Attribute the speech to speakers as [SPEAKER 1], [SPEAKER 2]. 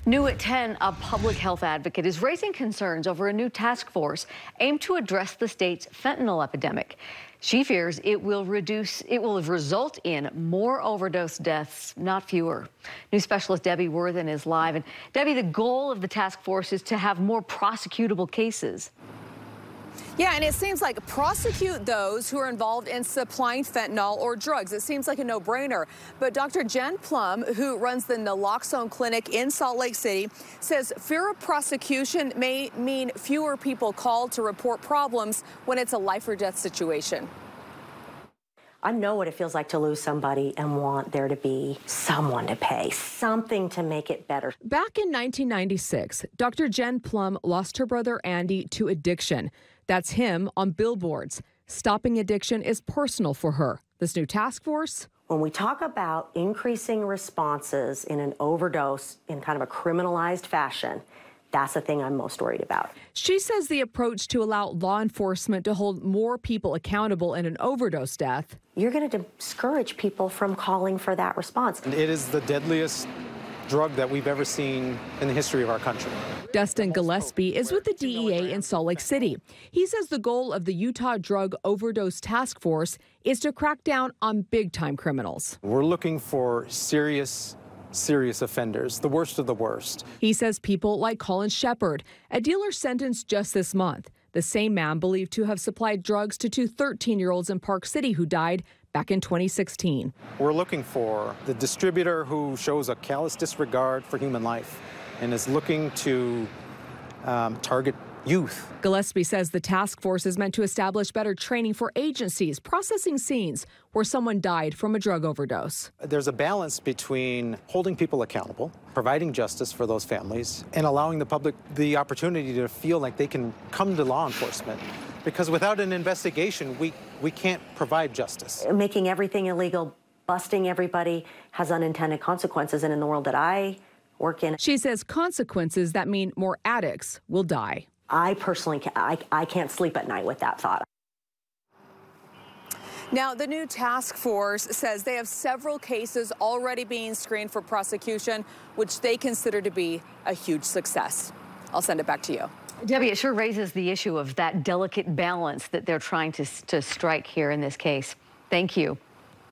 [SPEAKER 1] New at 10, a public health advocate is raising concerns over a new task force aimed to address the state's fentanyl epidemic. She fears it will result in more overdose deaths, not fewer. News specialist Debbie Worthen is live. And Debbie, the goal of the task force is to have more prosecutable cases.
[SPEAKER 2] Yeah, and it seems like prosecute those who are involved in supplying fentanyl or drugs. It seems like a no-brainer. But Dr. Jen Plum, who runs the naloxone clinic in Salt Lake City, says fear of prosecution may mean fewer people called to report problems when it's a life or death situation.
[SPEAKER 3] I know what it feels like to lose somebody and want there to be someone to pay, something to make it better.
[SPEAKER 4] Back in 1996, Dr. Jen Plum lost her brother Andy to addiction. That's him on billboards. Stopping addiction is personal for her. This new task force?
[SPEAKER 3] When we talk about increasing responses in an overdose in kind of a criminalized fashion, that's the thing I'm most worried about.
[SPEAKER 4] She says the approach to allow law enforcement to hold more people accountable in an overdose death.
[SPEAKER 3] You're going to discourage people from calling for that response.
[SPEAKER 5] It is the deadliest drug that we've ever seen in the history of our country.
[SPEAKER 4] Dustin Gillespie is with the DEA in Salt Lake City. He says the goal of the Utah Drug Overdose Task Force is to crack down on big-time criminals.
[SPEAKER 5] We're looking for serious offenders, the worst of the worst.
[SPEAKER 4] He says people like Colin Shepard, a dealer sentenced just this month. The same man believed to have supplied drugs to two 13-year-olds in Park City who died back in 2016.
[SPEAKER 5] We're looking for the distributor who shows a callous disregard for human life and is looking to target youth.
[SPEAKER 4] Gillespie says the task force is meant to establish better training for agencies processing scenes where someone died from a drug overdose.
[SPEAKER 5] There's a balance between holding people accountable, providing justice for those families, and allowing the public the opportunity to feel like they can come to law enforcement. Because without an investigation, we can't provide justice.
[SPEAKER 3] Making everything illegal, busting everybody has unintended consequences, and in the world that I work in,
[SPEAKER 4] she says consequences that mean more addicts will die.
[SPEAKER 3] I personally I can't sleep at night with that thought.
[SPEAKER 2] Now, the new task force says they have several cases already being screened for prosecution, which they consider to be a huge success. I'll send it back to you.
[SPEAKER 1] Debbie, it sure raises the issue of that delicate balance that they're trying to strike here in this case. Thank you.